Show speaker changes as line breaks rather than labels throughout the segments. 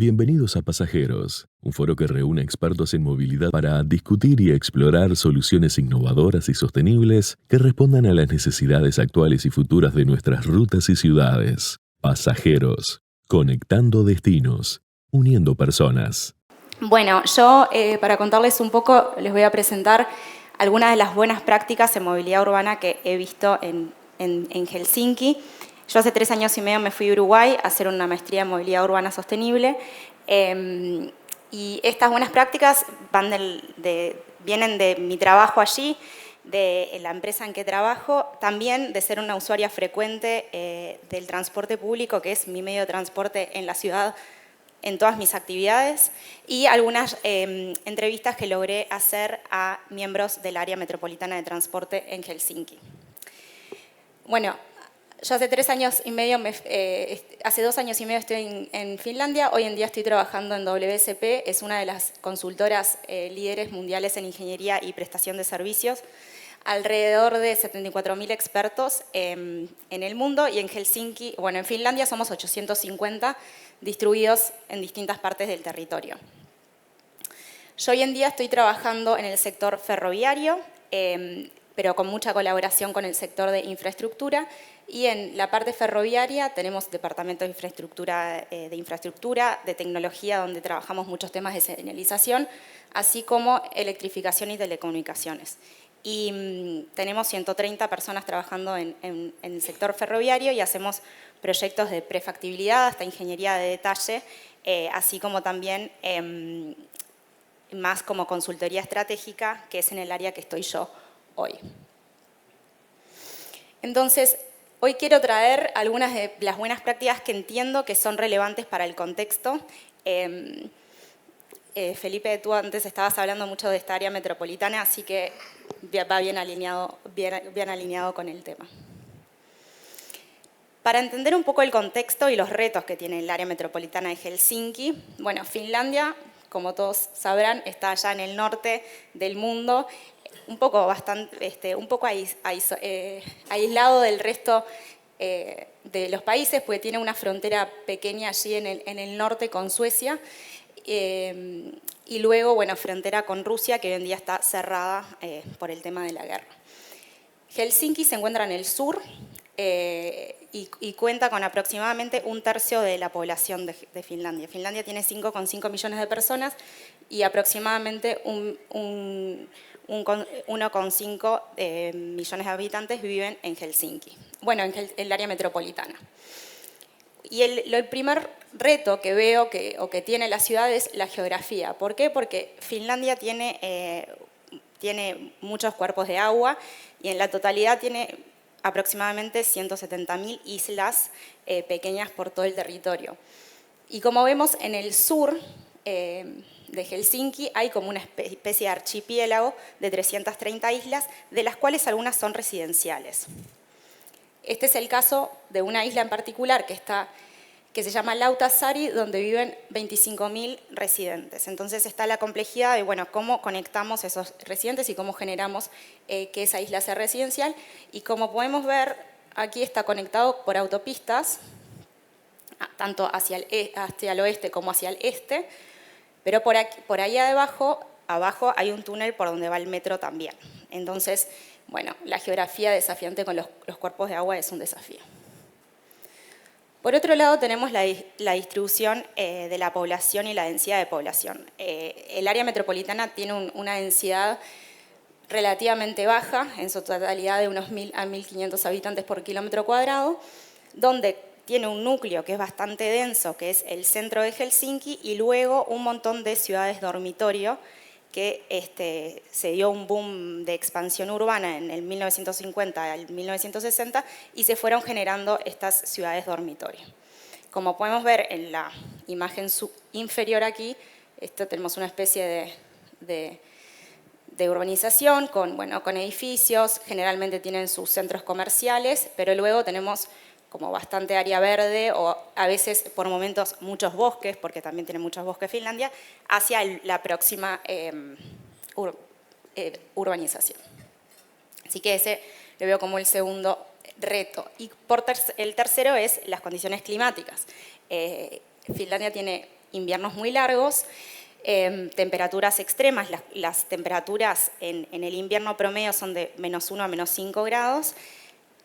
Bienvenidos a Pasajeros, un foro que reúne expertos en movilidad para discutir y explorar soluciones innovadoras y sostenibles que respondan a las necesidades actuales y futuras de nuestras rutas y ciudades. Pasajeros, conectando destinos, uniendo personas.
Bueno, yo para contarles un poco les voy a presentar algunas de las buenas prácticas en movilidad urbana que he visto en Helsinki. Yo hace 3 años y medio me fui a Uruguay a hacer una maestría en movilidad urbana sostenible y estas buenas prácticas vienen de mi trabajo allí, de la empresa en que trabajo, también de ser una usuaria frecuente del transporte público, que es mi medio de transporte en la ciudad, en todas mis actividades, y algunas entrevistas que logré hacer a miembros del área metropolitana de transporte en Helsinki. Bueno, yo hace 3 años y medio, hace 2 años y medio estoy en Finlandia, hoy en día estoy trabajando en WSP, es una de las consultoras líderes mundiales en ingeniería y prestación de servicios, alrededor de 74.000 expertos en el mundo, y en Helsinki, bueno, en Finlandia somos 850 distribuidos en distintas partes del territorio. Yo hoy en día estoy trabajando en el sector ferroviario, pero con mucha colaboración con el sector de infraestructura, y en la parte ferroviaria tenemos departamentos de infraestructura, de tecnología, donde trabajamos muchos temas de señalización, así como electrificación y telecomunicaciones. Y tenemos 130 personas trabajando en el sector ferroviario y hacemos proyectos de prefactibilidad hasta ingeniería de detalle, así como también más como consultoría estratégica, que es en el área que estoy yo hoy. Entonces, hoy quiero traer algunas de las buenas prácticas que entiendo que son relevantes para el contexto. Felipe, tú antes estabas hablando mucho de esta área metropolitana, así que va bien alineado con el tema. Para entender un poco el contexto y los retos que tiene el área metropolitana de Helsinki, bueno, Finlandia, como todos sabrán, está allá en el norte del mundo, un poco aislado del resto de los países, porque tiene una frontera pequeña allí en el norte con Suecia, y luego, bueno, frontera con Rusia, que hoy en día está cerrada por el tema de la guerra. Helsinki se encuentra en el sur y cuenta con aproximadamente 1/3 de la población de Finlandia. Finlandia tiene 5,5 millones de personas y aproximadamente 1,5 millones de habitantes viven en Helsinki, bueno, en el área metropolitana. Y el primer reto que veo que tiene la ciudad es la geografía. ¿Por qué? Porque Finlandia tiene muchos cuerpos de agua y en la totalidad tiene aproximadamente 170.000 islas pequeñas por todo el territorio. Y como vemos en el sur de Helsinki hay como una especie de archipiélago de 330 islas, de las cuales algunas son residenciales. Este es el caso de una isla en particular que se llama Lauttasaari, donde viven 25.000 residentes. Entonces está la complejidad de, bueno, cómo conectamos esos residentes y cómo generamos que esa isla sea residencial. Y como podemos ver, aquí está conectado por autopistas, tanto hacia el oeste como hacia el este, pero por ahí abajo hay un túnel por donde va el metro también. Entonces, bueno, la geografía desafiante con los cuerpos de agua es un desafío. Por otro lado, tenemos la distribución de la población y la densidad de población. El área metropolitana tiene una densidad relativamente baja, en su totalidad de unos 1.000 a 1.500 habitantes por kilómetro cuadrado, donde tiene un núcleo que es bastante denso, que es el centro de Helsinki, y luego un montón de ciudades dormitorio, que se dio un boom de expansión urbana en el 1950 al 1960 y se fueron generando estas ciudades dormitorio. Como podemos ver en la imagen inferior aquí, tenemos una especie de urbanización con edificios, generalmente tienen sus centros comerciales, pero luego tenemos como bastante área verde o a veces por momentos muchos bosques, porque también tiene muchos bosques Finlandia, hacia la próxima urbanización. Así que ese lo veo como el segundo reto. Y el tercero es las condiciones climáticas. Finlandia tiene inviernos muy largos, temperaturas extremas, las temperaturas en el invierno promedio son de -1 a -5 grados,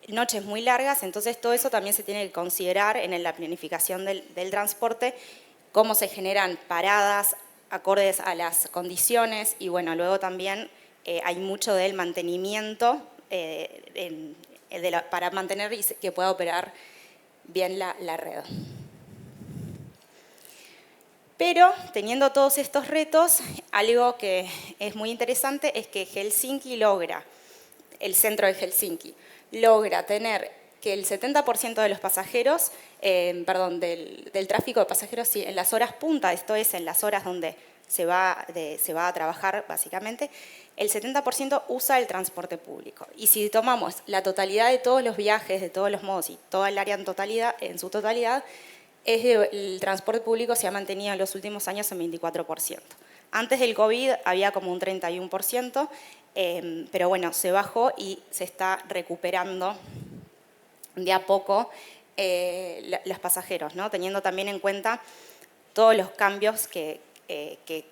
noches muy largas, entonces todo eso también se tiene que considerar en la planificación del transporte, cómo se generan paradas acordes a las condiciones y bueno, luego también hay mucho del mantenimiento para mantener y que pueda operar bien la red. Pero teniendo todos estos retos, algo que es muy interesante es que Helsinki logra, el centro de Helsinki, logra tener que el 70% de los pasajeros, del tráfico de pasajeros, sí, en las horas punta, esto es en las horas donde se va a trabajar básicamente, el 70% usa el transporte público. Y si tomamos la totalidad de todos los viajes, de todos los modos y toda el área en su totalidad, el transporte público se ha mantenido en los últimos años en 24%. Antes del COVID había como un 31%, pero bueno, se bajó y se está recuperando de a poco los pasajeros, ¿no? Teniendo también en cuenta todos los cambios que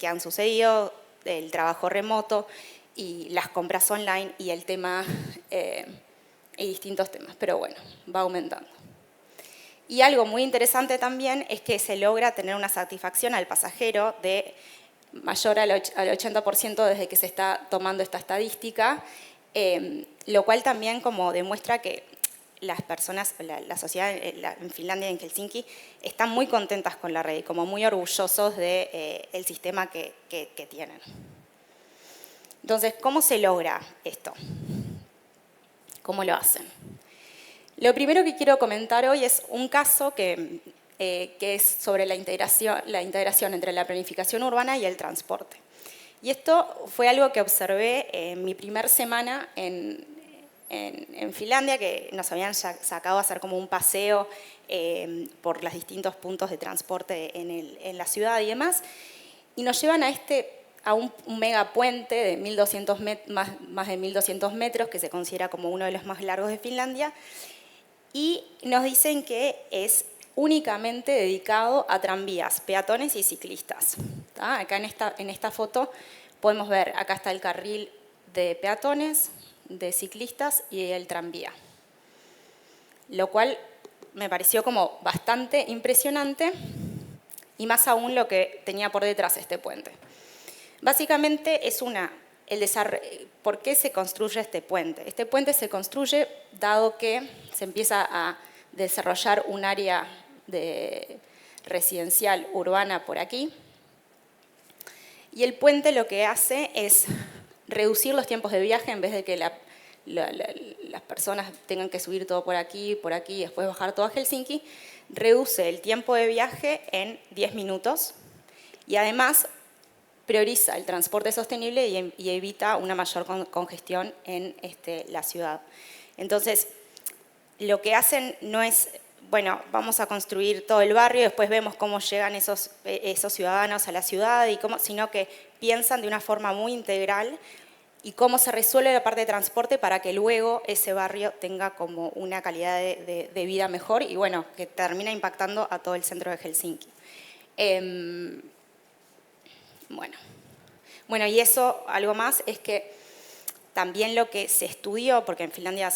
han sucedido, el trabajo remoto y las compras online y el tema, y distintos temas, pero bueno, va aumentando. Y algo muy interesante también es que se logra tener una satisfacción al pasajero de mayor al 80% desde que se está tomando esta estadística, lo cual también como demuestra que las personas, la sociedad en Finlandia y en Helsinki están muy contentas con la red y como muy orgullosos del sistema que tienen. Entonces, ¿cómo se logra esto? ¿Cómo lo hacen? Lo primero que quiero comentar hoy es un caso que es sobre la integración entre la planificación urbana y el transporte. Y esto fue algo que observé en mi primer semana en Finlandia, que nos habían sacado a hacer como un paseo por los distintos puntos de transporte en la ciudad y demás, y nos llevan a un megapuente de más de 1.200 metros, que se considera como uno de los más largos de Finlandia, y nos dicen que es únicamente dedicado a tranvías, peatones y ciclistas. ¿Tá? Acá en esta foto podemos ver, acá está el carril de peatones, de ciclistas y el tranvía. Lo cual me pareció como bastante impresionante y más aún lo que tenía por detrás este puente. Básicamente es ¿por qué se construye este puente? Este puente se construye dado que se empieza a desarrollar un área residencial urbana por aquí. Y el puente lo que hace es reducir los tiempos de viaje en vez de que las personas tengan que subir todo por aquí y después bajar todo a Helsinki. Reduce el tiempo de viaje en 10 minutos y además prioriza el transporte sostenible y evita una mayor congestión en la ciudad. Entonces, lo que hacen no es, bueno, vamos a construir todo el barrio y después vemos cómo llegan esos ciudadanos a la ciudad, sino que piensan de una forma muy integral y cómo se resuelve la parte de transporte para que luego ese barrio tenga como una calidad de vida mejor y bueno, que termina impactando a todo el centro de Helsinki. Bueno, y eso, algo más, es que también lo que se estudió, porque en Finlandia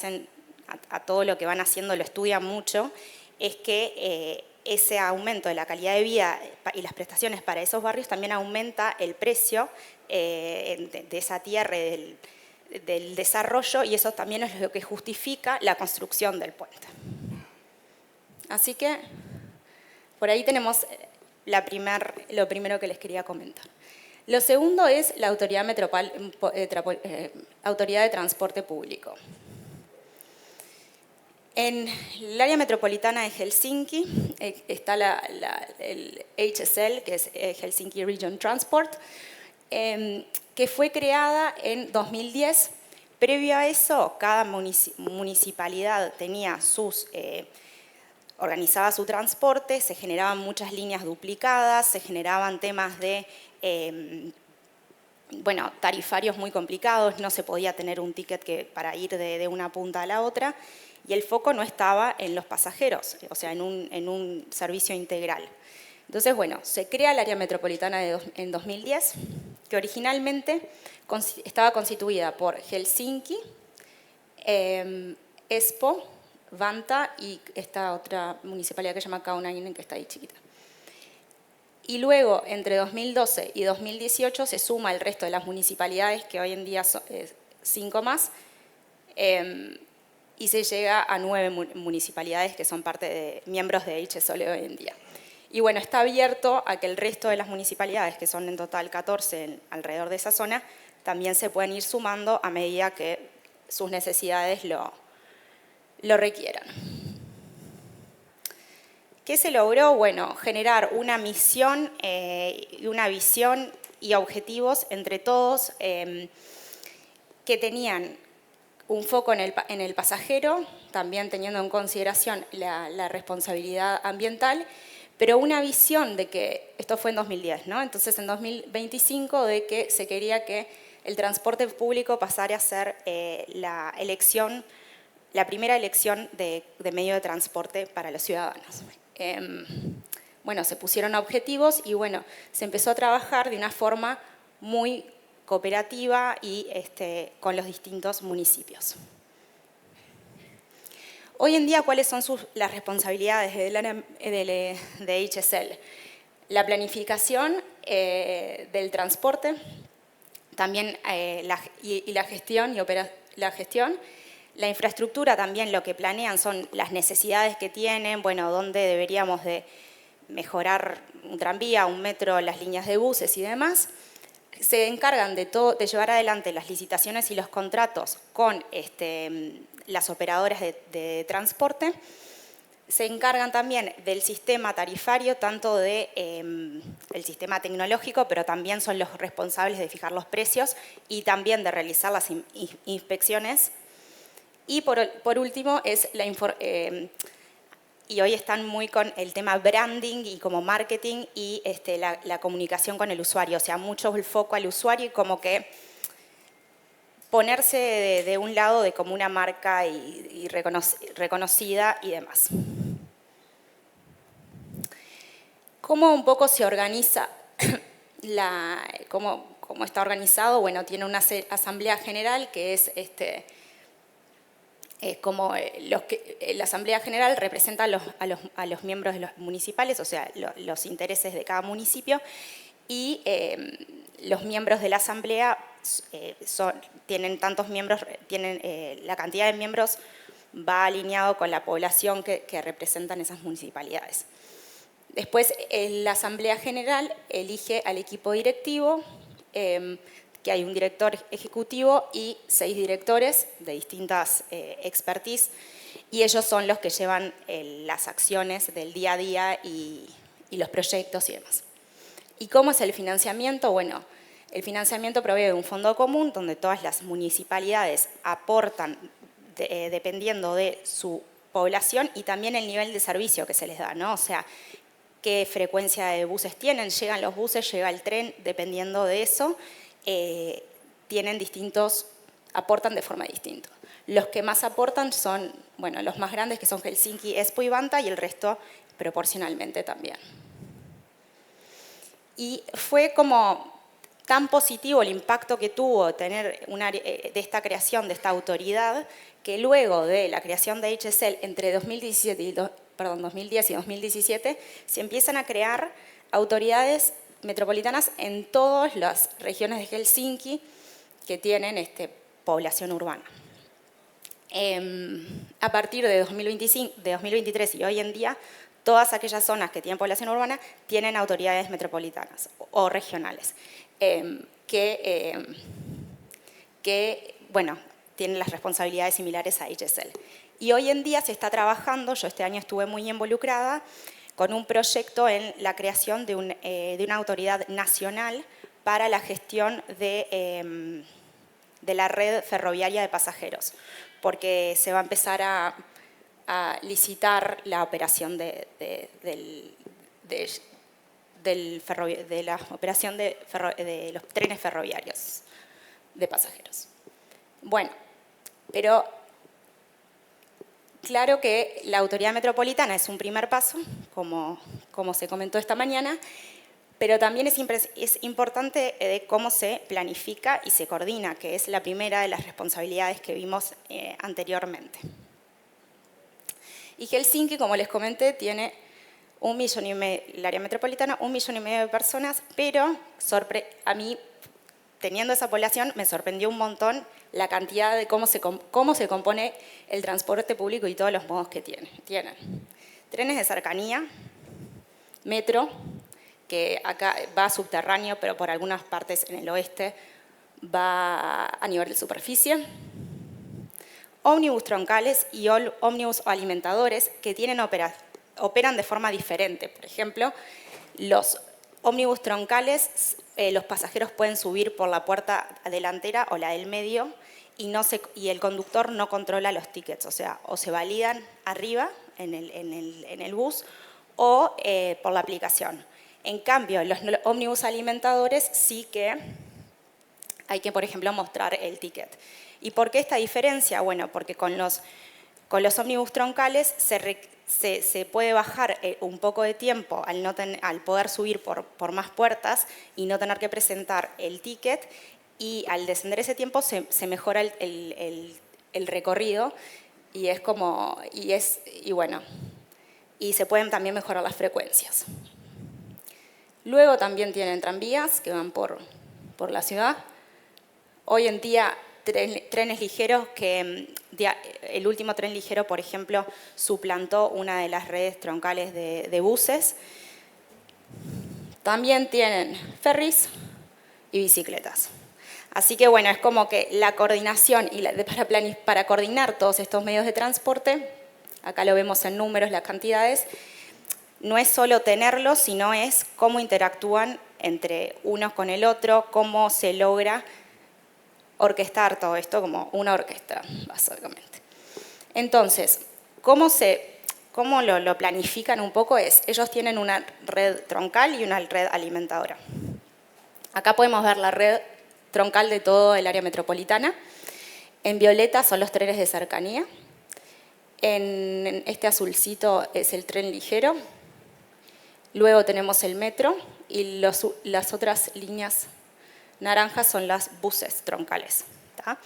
a todo lo que van haciendo lo estudian mucho, es que ese aumento de la calidad de vida y las prestaciones para esos barrios también aumenta el precio de esa tierra, del desarrollo, y eso también es lo que justifica la construcción del puente. Así que por ahí tenemos lo primero que les quería comentar. Lo segundo es la Autoridad de Transporte Público. En el área metropolitana de Helsinki está el HSL, que es Helsinki Region Transport, que fue creada en 2010. Previo a eso, cada municipalidad tenía organizaba su transporte, se generaban muchas líneas duplicadas, se generaban temas de tarifarios muy complicados, no se podía tener un ticket para ir de una punta a la otra, y el foco no estaba en los pasajeros, o sea, en un servicio integral. Entonces, bueno, se crea el área metropolitana en 2010, que originalmente estaba constituida por Helsinki, Espoo, Vantaa y esta otra municipalidad que se llama Kauniainen, que está ahí chiquita. Y luego, entre 2012 y 2018, se suma el resto de las municipalidades, que hoy en día son 5 más, y se llega a 9 municipalidades que son miembros de HSOL hoy en día. Y bueno, está abierto a que el resto de las municipalidades, que son en total 14 alrededor de esa zona, también se pueden ir sumando a medida que sus necesidades lo requieran. ¿Qué se logró? Bueno, generar una misión y una visión y objetivos entre todos que tenían un foco en el pasajero, también teniendo en consideración la responsabilidad ambiental, pero una visión de que, esto fue en 2010, ¿no? Entonces en 2025 de que se quería que el transporte público pasara a ser la primera elección de medio de transporte para los ciudadanos. Bueno, se pusieron objetivos y bueno, se empezó a trabajar de una forma muy cooperativa y con los distintos municipios. Hoy en día, ¿cuáles son las responsabilidades de HSL? La planificación del transporte, también la gestión La infraestructura también lo que planean son las necesidades que tienen, bueno, dónde deberíamos de mejorar un tranvía, un metro, las líneas de buses y demás. Se encargan de llevar adelante las licitaciones y los contratos con las operadoras de transporte. Se encargan también del sistema tarifario, tanto del sistema tecnológico, pero también son los responsables de fijar los precios y también de realizar las inspecciones. Y por último, y hoy están muy con el tema branding y como marketing y la comunicación con el usuario, o sea, mucho el foco al usuario y como que ponerse de un lado de como una marca y reconocida y demás. ¿Cómo un poco se organiza cómo está organizado? Bueno, tiene una asamblea general que es como la Asamblea General representa a los miembros de los municipales, o sea, los intereses de cada municipio, y los miembros de la Asamblea tienen tantos miembros, la cantidad de miembros va alineado con la población que representan esas municipalidades. Después, la Asamblea General elige al equipo directivo, que hay un director ejecutivo y 6 directores de distintas expertise, y ellos son los que llevan las acciones del día a día y los proyectos y demás. ¿Y cómo es el financiamiento? Bueno, el financiamiento proviene de un fondo común donde todas las municipalidades aportan dependiendo de su población y también el nivel de servicio que se les da, ¿no? O sea, qué frecuencia de buses tienen, llegan los buses, llega el tren, dependiendo de eso. Aportan de forma distinta. Los que más aportan son, bueno, los más grandes que son Helsinki, Espoo y Vantaa y el resto proporcionalmente también. Y fue como tan positivo el impacto que tuvo tener de esta creación de esta autoridad que luego de la creación de HSL entre 2010 y 2017 se empiezan a crear autoridades metropolitanas en todas las regiones de Helsinki que tienen población urbana. A partir de 2023 y hoy en día, todas aquellas zonas que tienen población urbana tienen autoridades metropolitanas o regionales que bueno, tienen las responsabilidades similares a HSL. Y hoy en día se está trabajando, yo este año estuve muy involucrada, con un proyecto en la creación de una autoridad nacional para la gestión de la red ferroviaria de pasajeros, porque se va a empezar a licitar la operación de los trenes ferroviarios de pasajeros. Bueno, pero claro que la autoridad metropolitana es un primer paso, como se comentó esta mañana, pero también es importante de cómo se planifica y se coordina, que es la primera de las responsabilidades que vimos anteriormente. Y Helsinki, como les comenté, tiene 1,5 millones, el área metropolitana, 1,5 millones de personas, pero a mí, teniendo esa población, me sorprendió un montón la cantidad de cómo se compone el transporte público y todos los modos que tienen. Trenes de cercanía, metro, que acá va subterráneo, pero por algunas partes en el oeste va a nivel de superficie. Ómnibus troncales y ómnibus alimentadores que operan de forma diferente. Por ejemplo, los ómnibus troncales, los pasajeros pueden subir por la puerta delantera o la del medio y el conductor no controla los tickets, o sea, o se validan arriba en el bus o por la aplicación. En cambio, los ómnibus alimentadores sí que hay que, por ejemplo, mostrar el ticket. ¿Y por qué esta diferencia? Bueno, porque con los ómnibus troncales se puede bajar un poco de tiempo al poder subir por más puertas y no tener que presentar el ticket, y al descender ese tiempo se mejora el recorrido y se pueden también mejorar las frecuencias. Luego también tienen tranvías que van por la ciudad. Hoy en día trenes ligeros el último tren ligero, por ejemplo, suplantó una de las redes troncales de buses. También tienen ferries y bicicletas. Así que bueno, es como que la coordinación para coordinar todos estos medios de transporte, acá lo vemos en números, las cantidades, no es solo tenerlos, sino es cómo interactúan entre unos con el otro, cómo se logra orquestar todo esto como una orquesta, básicamente. Entonces, ¿cómo lo planifican un poco? Ellos tienen una red troncal y una red alimentadora. Acá podemos ver la red troncal de todo el área metropolitana. En violeta son los trenes de cercanía. En este azulcito es el tren ligero. Luego tenemos el metro y las otras líneas naranjas son los buses troncales. ¿tá?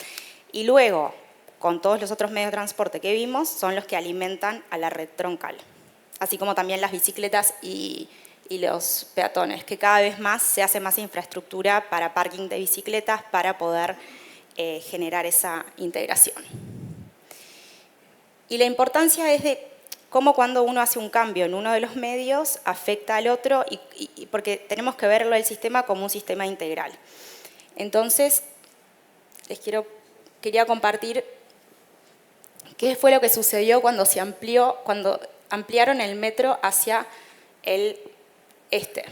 Y luego, con todos los otros medios de transporte que vimos, son los que alimentan a la red troncal. Así como también las bicicletas y los peatones, que cada vez más se hace más infraestructura para parking de bicicletas para poder generar esa integración. Y la importancia es de cómo cuando uno hace un cambio en uno de los medios afecta al otro, porque tenemos que verlo el sistema como un sistema integral. Entonces, quería compartir qué fue lo que sucedió cuando ampliaron el metro hacia el este.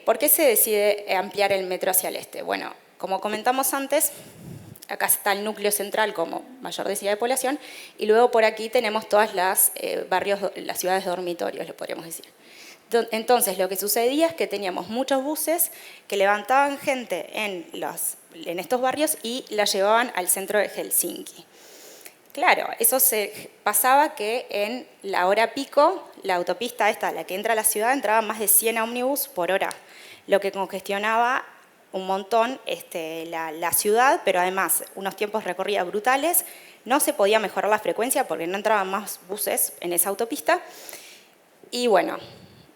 ¿Por qué se decide ampliar el metro hacia el este? Bueno, como comentamos antes, acá está el núcleo central como mayor densidad de población, y luego por aquí tenemos todas las las ciudades dormitorios, le podríamos decir. Entonces, lo que sucedía es que teníamos muchos buses que levantaban gente en estos barrios y la llevaban al centro de Helsinki. Claro, eso pasaba que en la hora pico, la autopista esta, la que entra a la ciudad, entraban más de 100 ómnibus por hora, lo que congestionaba un montón la ciudad, pero además unos tiempos de recorrida brutales. No se podía mejorar la frecuencia porque no entraban más buses en esa autopista. Y bueno,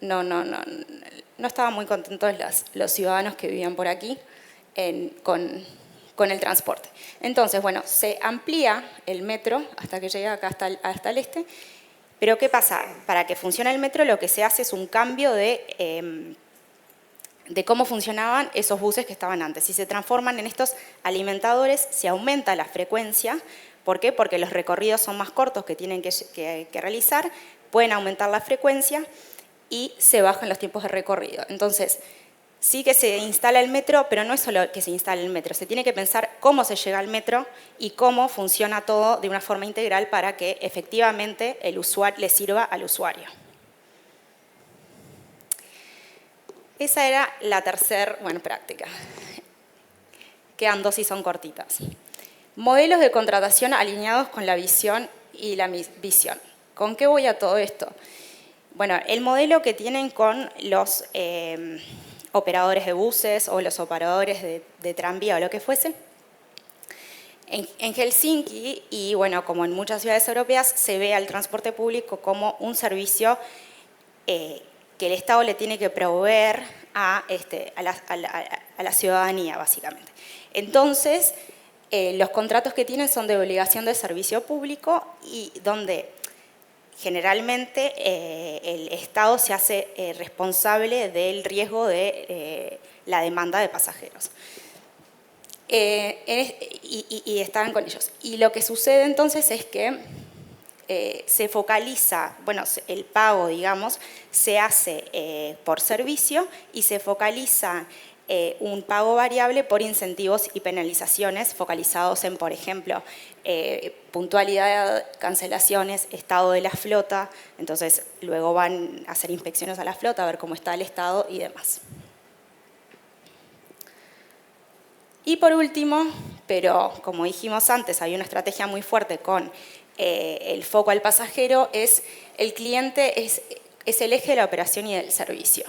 no estaban muy contentos los ciudadanos que vivían por aquí con el transporte. Entonces, bueno, se amplía el metro hasta que llega acá hasta el este. Pero ¿qué pasa? Para que funcione el metro lo que se hace es un cambio de cómo funcionaban esos buses que estaban antes. Si se transforman en estos alimentadores, se aumenta la frecuencia. ¿Por qué? Porque los recorridos son más cortos que tienen que realizar, pueden aumentar la frecuencia y se bajan los tiempos de recorrido. Entonces, sí que se instala el metro, pero no es solo que se instale el metro, se tiene que pensar cómo se llega al metro y cómo funciona todo de una forma integral para que efectivamente le sirva al usuario. Esa era la tercera práctica. Quedan dos y son cortitas. Modelos de contratación alineados con la visión y la misión. ¿Con qué voy a todo esto? Bueno, el modelo que tienen con los operadores de buses o los operadores de tranvía o lo que fuese. En Helsinki, y bueno, como en muchas ciudades europeas, se ve al transporte público como un servicio que el Estado le tiene que proveer a la ciudadanía, básicamente. Entonces, los contratos que tienen son de obligación de servicio público y donde generalmente el Estado se hace responsable del riesgo de la demanda de pasajeros. Y estaban con ellos. Y lo que sucede entonces es que se focaliza, bueno, el pago, digamos, se hace por servicio y se focaliza un pago variable por incentivos y penalizaciones focalizados en, por ejemplo, puntualidad, cancelaciones, estado de la flota. Entonces, luego van a hacer inspecciones a la flota, a ver cómo está el estado y demás. Y por último, pero como dijimos antes, hay una estrategia muy fuerte con el foco al pasajero, es el cliente es el eje de la operación y del servicio.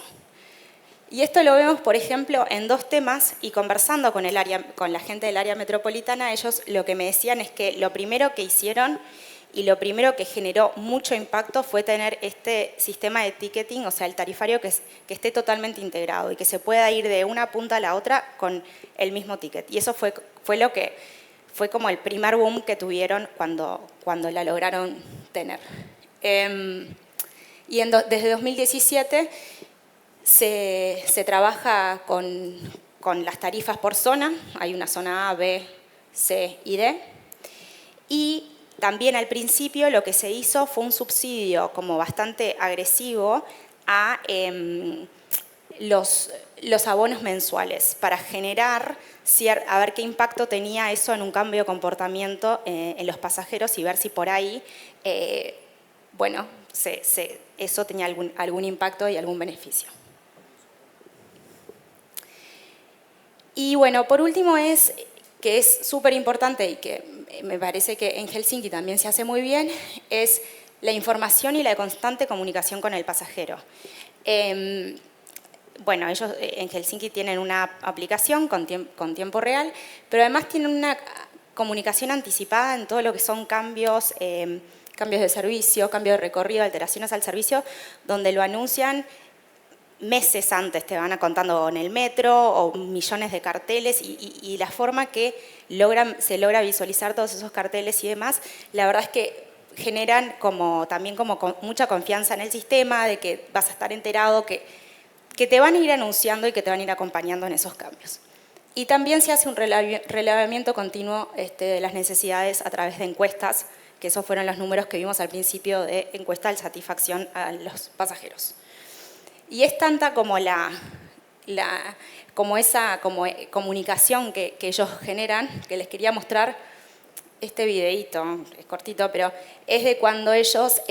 Y esto lo vemos, por ejemplo, en dos temas, y conversando con la gente del área metropolitana, ellos lo que me decían es que lo primero que hicieron y lo primero que generó mucho impacto fue tener este sistema de ticketing, o sea, el tarifario que esté totalmente integrado y que se pueda ir de una punta a la otra con el mismo ticket. Y eso fue lo que fue como el primer boom que tuvieron cuando la lograron tener. Y desde 2017 se trabaja con las tarifas por zona. Hay una zona A, B, C y D. Y también al principio lo que se hizo fue un subsidio como bastante agresivo a los abonos mensuales para generar, a ver qué impacto tenía eso en un cambio de comportamiento en los pasajeros y ver si por ahí, bueno, eso tenía algún impacto y algún beneficio. Y bueno, por último que es súper importante y que me parece que en Helsinki también se hace muy bien, es la información y la constante comunicación con el pasajero. Bueno, ellos en Helsinki tienen una aplicación con tiempo real, pero además tienen una comunicación anticipada en todo lo que son cambios de servicio, cambios de recorrido, alteraciones al servicio, donde lo anuncian meses antes, te van contando en el metro o millones de carteles y la forma que se logra visualizar todos esos carteles y demás, la verdad es que generan también mucha confianza en el sistema, de que vas a estar enterado, que te van a ir anunciando y que te van a ir acompañando en esos cambios. Y también se hace un relevamiento continuo de las necesidades a través de encuestas, que esos fueron los números que vimos al principio de encuesta de satisfacción a los pasajeros. Y es tanta como esa comunicación que ellos generan, que les quería mostrar este videíto, es cortito, pero es de cuando ellos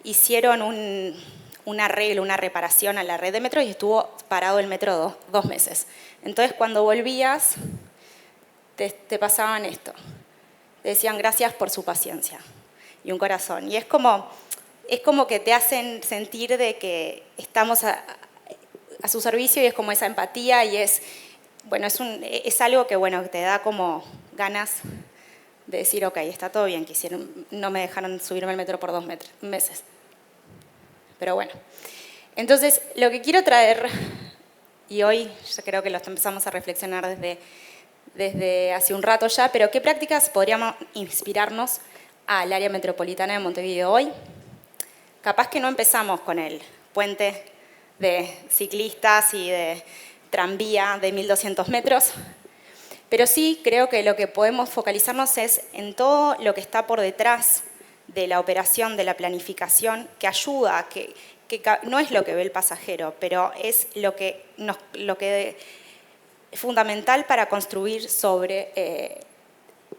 hicieron un arreglo, una reparación a la red de metro y estuvo parado el metro 2 meses. Entonces, cuando volvías, te pasaban esto. Te decían gracias por su paciencia y un corazón. Y es como que te hacen sentir de que estamos a su servicio y es como esa empatía y es algo que, bueno, te da como ganas de decir, ok, está todo bien, no me dejaron subirme al metro por 2 meses. Pero bueno, entonces lo que quiero traer, y hoy yo creo que lo empezamos a reflexionar desde hace un rato ya, pero ¿qué prácticas podríamos inspirarnos al área metropolitana de Montevideo hoy? Capaz que no empezamos con el puente de ciclistas y de tranvía de 1.200 metros, pero sí creo que lo que podemos focalizarnos es en todo lo que está por detrás de la operación, de la planificación, que ayuda, que no es lo que ve el pasajero, pero es lo que es fundamental para construir sobre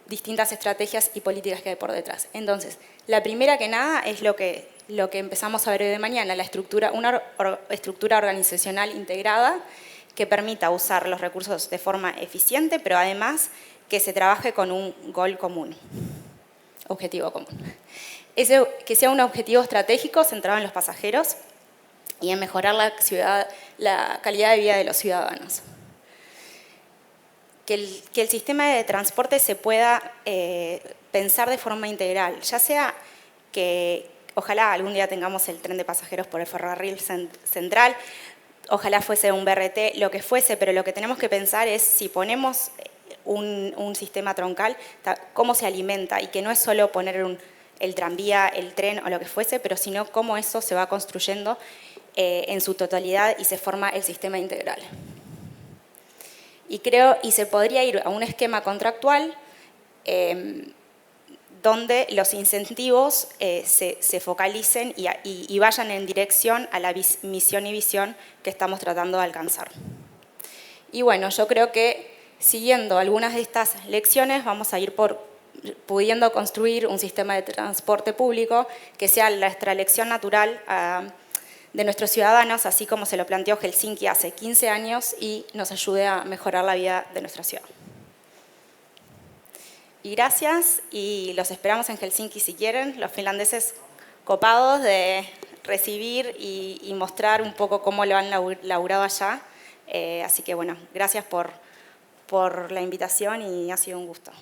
distintas estrategias y políticas que hay por detrás. Entonces, la primera que nada es lo que empezamos a ver hoy de mañana, una estructura organizacional integrada que permita usar los recursos de forma eficiente, pero además que se trabaje con un goal común, objetivo común. que sea un objetivo estratégico centrado en los pasajeros y en mejorar la calidad de vida de los ciudadanos. Que el sistema de transporte se pueda pensar de forma integral, ya sea que ojalá algún día tengamos el tren de pasajeros por el ferrocarril central, ojalá fuese un BRT, lo que fuese, pero lo que tenemos que pensar es si ponemos un sistema troncal, cómo se alimenta y que no es solo poner el tranvía, el tren o lo que fuese, pero sino cómo eso se va construyendo en su totalidad y se forma el sistema integral. Y se podría ir a un esquema contractual donde los incentivos se focalicen y vayan en dirección a la misión y visión que estamos tratando de alcanzar. Y bueno, yo creo que siguiendo algunas de estas lecciones vamos a ir pudiendo construir un sistema de transporte público que sea nuestra elección natural de nuestros ciudadanos, así como se lo planteó Helsinki hace 15 años y nos ayude a mejorar la vida de nuestra ciudad. Y gracias, y los esperamos en Helsinki si quieren, los finlandeses copados de recibir y mostrar un poco cómo lo han laburado allá. Así que bueno, gracias por la invitación y ha sido un gusto.